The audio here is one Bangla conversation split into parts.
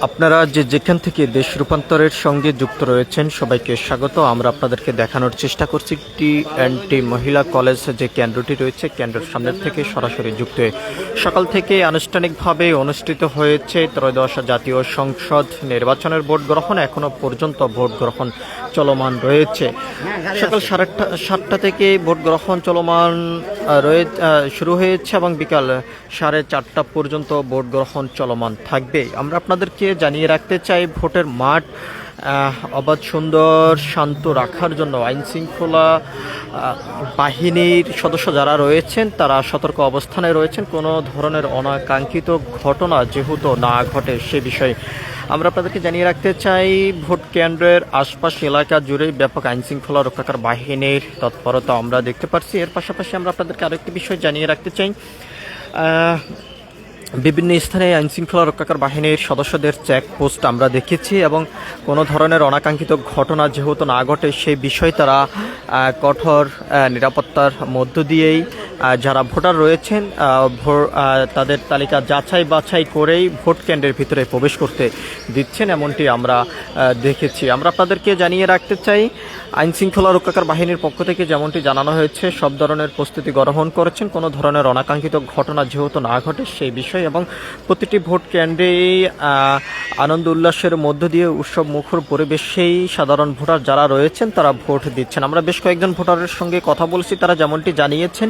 আপনারা যেখান থেকে দেশ রূপান্তরের সঙ্গে যুক্ত রয়েছেন সবাইকে স্বাগত। আমরা আপনাদেরকে দেখানোর চেষ্টা করছি টি মহিলা কলেজ যে কেন্দ্রটি রয়েছে, কেন্দ্রের সামনের থেকে সরাসরি যুক্ত হয়ে সকাল থেকে আনুষ্ঠানিকভাবে অনুষ্ঠিত হয়েছে ত্রয়োদশ জাতীয় সংসদ নির্বাচনের ভোট গ্রহণ। এখনো পর্যন্ত ভোট গ্রহণ চলমান রয়েছে। সকাল 7:30 থেকে ভোট গ্রহণ চলমান শুরু হয়েছে এবং বিকাল 4:30 পর্যন্ত ভোট গ্রহণ চলমান থাকবে। আমরা আপনাদেরকে জানিয়ে রাখতে চাই, ভোটের মাঠ অবাধ সুন্দর শান্ত রাখার জন্য আইন শৃঙ্খলা বাহিনীর সদস্য যারা রয়েছেন তারা সতর্ক অবস্থানে রয়েছেন। কোনো ধরনের অনাকাঙ্ক্ষিত ঘটনা যেহেতু না ঘটে সে বিষয়ে আমরা আপনাদেরকে জানিয়ে রাখতে চাই, ভোট কেন্দ্রের আশপাশ এলাকা জুড়ে ব্যাপক আইন শৃঙ্খলা রক্ষাকার বাহিনীর তৎপরতা আমরা দেখতে পাচ্ছি। এর পাশাপাশি আমরা আপনাদেরকে আরেকটি বিষয় জানিয়ে রাখতে চাই, বিভিন্ন স্থানে আইন শৃঙ্খলা রক্ষাকার বাহিনীর সদস্যদের চেকপোস্ট আমরা দেখেছি এবং কোনো ধরনের অনাকাঙ্ক্ষিত ঘটনা যেহেতু না ঘটে সেই বিষয়ে তারা কঠোর নিরাপত্তার মধ্য দিয়েই যারা ভোটার রয়েছেন তাদের তালিকা যাচাই বাছাই করেই ভোট কেন্দ্রের ভিতরে প্রবেশ করতে দিচ্ছেন, এমনটি আমরা দেখেছি। আমরা আপনাদেরকে জানিয়ে রাখতে চাই, আইন শৃঙ্খলা রক্ষাকার বাহিনীর পক্ষ থেকে যেমনটি জানানো হয়েছে সব ধরনের প্রস্তুতি গ্রহণ করেছেন, কোনো ধরনের অনাকাঙ্ক্ষিত ঘটনা যেহেতু না ঘটে সেই বিষয় এবং প্রতিটি ভোট কেন্দ্রেই আনন্দ উল্লাসের মধ্য দিয়ে উৎসব মুখর পরিবেশেই সাধারণ ভোটার যারা রয়েছেন তারা ভোট দিচ্ছেন। আমরা বেশ কয়েকজন ভোটারের সঙ্গে কথা বলছি, তারা যেমনটি জানিয়েছেন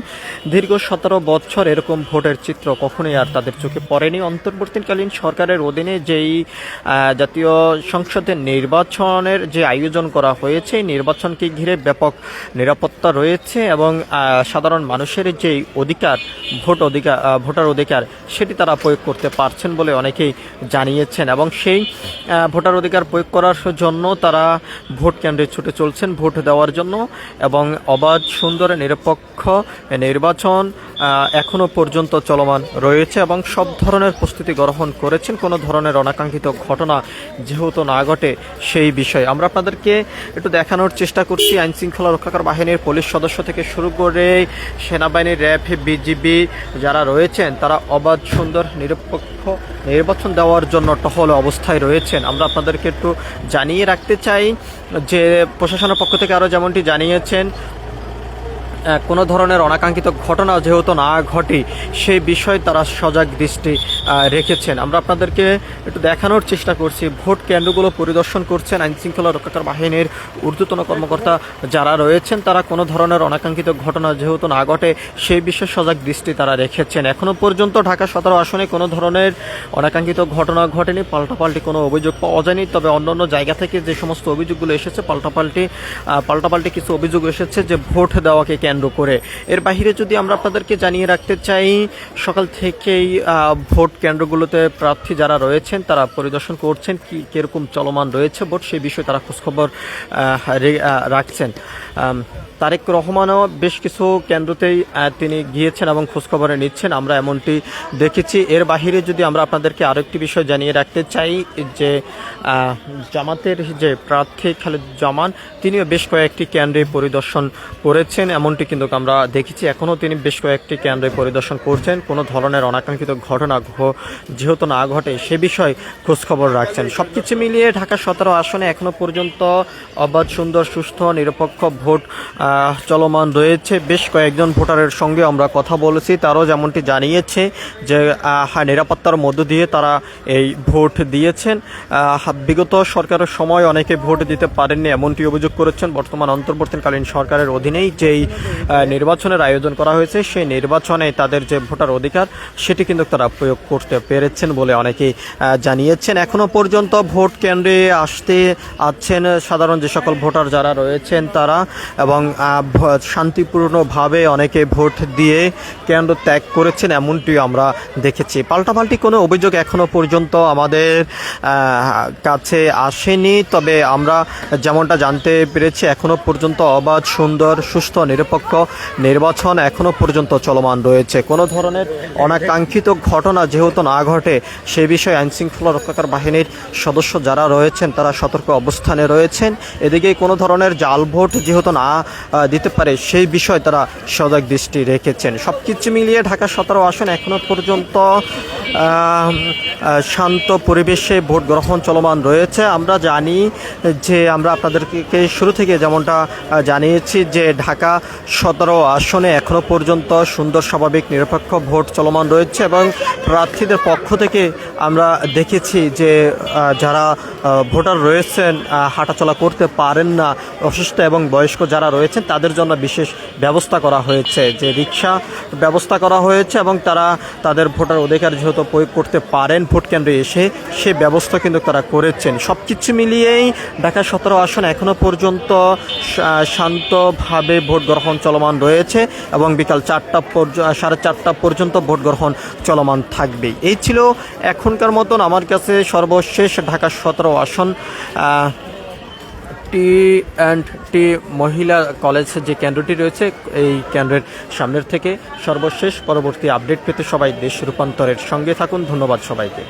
দীর্ঘ 17 বছর এরকম ভোটের চিত্র কখনোই আর তাদের চোখে পড়েনি। অন্তর্বর্তীকালীন সরকারের অধীনে যেই জাতীয় সংসদের নির্বাচনের যে আয়োজন করা হয়েছে, নির্বাচনকে ঘিরে ব্যাপক নিরাপত্তা রয়েছে এবং সাধারণ মানুষের যে অধিকার ভোটার অধিকার সেটি তারা প্রয়োগ করতে পারছেন বলে অনেকেই জানিয়েছেন এবং সেই ভোটার অধিকার প্রয়োগ করার জন্য তারা ভোট কেন্দ্রে ছুটে চলছেন ভোট দেওয়ার জন্য এবং অবাধ সুন্দর নিরপেক্ষ নির্বাচন এখনো পর্যন্ত চলমান রয়েছে এবং সব ধরনের প্রস্তুতি গ্রহণ করেছেন কোনো ধরনের অনাকাঙ্ক্ষিত ঘটনা যেহেতু না ঘটে সেই বিষয়ে। আমরা আপনাদেরকে একটু দেখানোর চেষ্টা করছি, আইন শৃঙ্খলা রক্ষাকার বাহিনীর পুলিশ সদস্য থেকে শুরু করে সেনাবাহিনী, র্যাব, বিজিবি যারা রয়েছেন তারা অবাধ সুন্দর নিরপেক্ষ নির্বাচন দেওয়ার জন্য টহল অবস্থায় রয়েছেন। আমরা আপনাদেরকে একটু জানিয়ে রাখতে চাই যে প্রশাসনের পক্ষ থেকে আরও যেমনটি জানিয়েছেন, কোনো ধরনের অনাকাঙ্ক্ষিত ঘটনা যেহেতু না ঘটে সেই বিষয়ে তারা সজাগ দৃষ্টি রেখেছেন। আমরা আপনাদেরকে একটু দেখানোর চেষ্টা করছি, ভোট কেন্দ্রগুলো পরিদর্শন করছেন আইন শৃঙ্খলা রক্ষাকার বাহিনীর ঊর্ধ্বতন কর্মকর্তা যারা রয়েছেন, তারা কোনো ধরনের অনাকাঙ্ক্ষিত ঘটনা যেহেতু না ঘটে সেই বিষয়ে সজাগ দৃষ্টি তারা রেখেছেন। এখনও পর্যন্ত ঢাকা 17 আসনে কোনো ধরনের অনাকাঙ্ক্ষিত ঘটনা ঘটেনি, পাল্টাপাল্টি কোনো অভিযোগ পাওয়া যায়নি। তবে অন্যান্য জায়গা থেকে যে সমস্ত অভিযোগগুলো এসেছে পাল্টাপাল্টি কিছু অভিযোগ এসেছে যে ভোট দেওয়াকে কেন্দ্র করে। এর বাইরে যদি আমরা আপনাদেরকে জানিয়ে রাখতে চাই, সকাল থেকেই ভোট কেন্দ্রগুলোতে প্রার্থী যারা রয়েছেন তারা পরিদর্শন করছেন কিরকম চলমান রয়েছে ভোট সেই বিষয়ে তারা খোঁজখবর রাখছেন। তারেক রহমানও বেশ কিছু কেন্দ্রতেই তিনি গিয়েছেন এবং খোঁজখবরে নিচ্ছেন, আমরা এমনটি দেখেছি। এর বাহিরে যদি আমরা আপনাদেরকে আরেকটি বিষয় জানিয়ে রাখতে চাই যে জামাতের যে প্রার্থী খালেদুজ্জামান তিনিও বেশ কয়েকটি কেন্দ্রে পরিদর্শন করেছেন, এমনটি কিন্তু আমরা দেখেছি। এখনও তিনি বেশ কয়েকটি কেন্দ্রে পরিদর্শন করছেন, কোনো ধরনের অনাকাঙ্ক্ষিত ঘটনা যেহেতু না ঘটে সে বিষয়ে খোঁজখবর রাখছেন। সব কিছু মিলিয়ে ঢাকা 17 আসনে এখনও পর্যন্ত অবাধ সুন্দর সুস্থ নিরপেক্ষ ভোট চলমান রয়েছে। বেশ কয়েকজন ভোটারের সঙ্গে আমরা কথা বলেছি, তারাও যেমনটি জানিয়েছে যে নিরাপত্তার মধ্য দিয়ে তারা এই ভোট দিয়েছেন। বিগত সরকারের সময় অনেকে ভোট দিতে পারেননি এমনটি অভিযোগ করেছেন। বর্তমান অন্তর্বর্তীকালীন সরকারের অধীনেই যেই নির্বাচনের আয়োজন করা হয়েছে সেই নির্বাচনে তাদের যে ভোটার অধিকার সেটি কিন্তু তারা প্রয়োগ করতে পেরেছেন বলে অনেকেই জানিয়েছেন। এখনও পর্যন্ত ভোট কেন্দ্রে আছেন সাধারণ যে সকল ভোটার যারা রয়েছেন তারা এবং শান্তিপূর্ণভাবে অনেকে ভোট দিয়ে কেন্দ্র ত্যাগ করেছেন এমনটি আমরা দেখেছি। পাল্টাপাল্টি কোনো অভিযোগ এখনও পর্যন্ত আমাদের কাছে আসেনি, তবে আমরা যেমনটা জানতে পেরেছি এখনও পর্যন্ত অবাধ সুন্দর সুস্থ নিরপেক্ষ নির্বাচন এখনও পর্যন্ত চলমান রয়েছে। কোনো ধরনের অনাকাঙ্ক্ষিত ঘটনা যেহেতু না ঘটে সে বিষয়ে আইনশৃঙ্খলা রক্ষাকার বাহিনীর সদস্য যারা রয়েছেন তারা সতর্ক অবস্থানে রয়েছেন। এদিকে কোনো ধরনের জাল ভোট যেহেতু না দিতে পারে সেই বিষয়ে তারা সজাগ দৃষ্টি রেখেছেন। সব কিছু মিলিয়ে ঢাকা 17 আসন এখনও পর্যন্ত শান্ত পরিবেশে ভোট গ্রহণ চলমান রয়েছে। আমরা জানি যে আমরা আপনাদেরকে শুরু থেকে যেমনটা জানিয়েছি যে ঢাকা 17 আসনে এখনও পর্যন্ত সুন্দর স্বাভাবিক নিরপেক্ষ ভোট চলমান রয়েছে এবং প্রার্থীদের পক্ষ থেকে আমরা দেখেছি যে যারা ভোটার রয়েছেন হাঁটাচলা করতে পারেন না, অসুস্থ এবং বয়স্ক যারা রয়েছেন তাদের জন্য বিশেষ ব্যবস্থা করা হয়েছে, যে রিক্সা ব্যবস্থা করা হয়েছে এবং তারা তাদের ভোটার অধিকার যেহেতু প্রয়োগ করতে পারেন ভোট কেন্দ্রে এসে, সে ব্যবস্থা কিন্তু তারা করেছেন। সব কিছু মিলিয়েই ঢাকা 17 আসন এখনও পর্যন্ত শান্তভাবে ভোট গ্রহণ চলমান রয়েছে এবং বিকাল 4টা পর্যন্ত ভোট গ্রহণ চলমান থাকবে। এই ছিল এখনকার মতন আমার কাছে সর্বশেষ ঢাকা 17 আসন টি মহিলা কলেজ যে কেন্দ্রটি রয়েছে এই কেন্দ্রের সামনের থেকে সর্বশেষ। পরবর্তী আপডেট পেতে সবাই দেশ রূপান্তরের সঙ্গে থাকুন। ধন্যবাদ সবাইকে।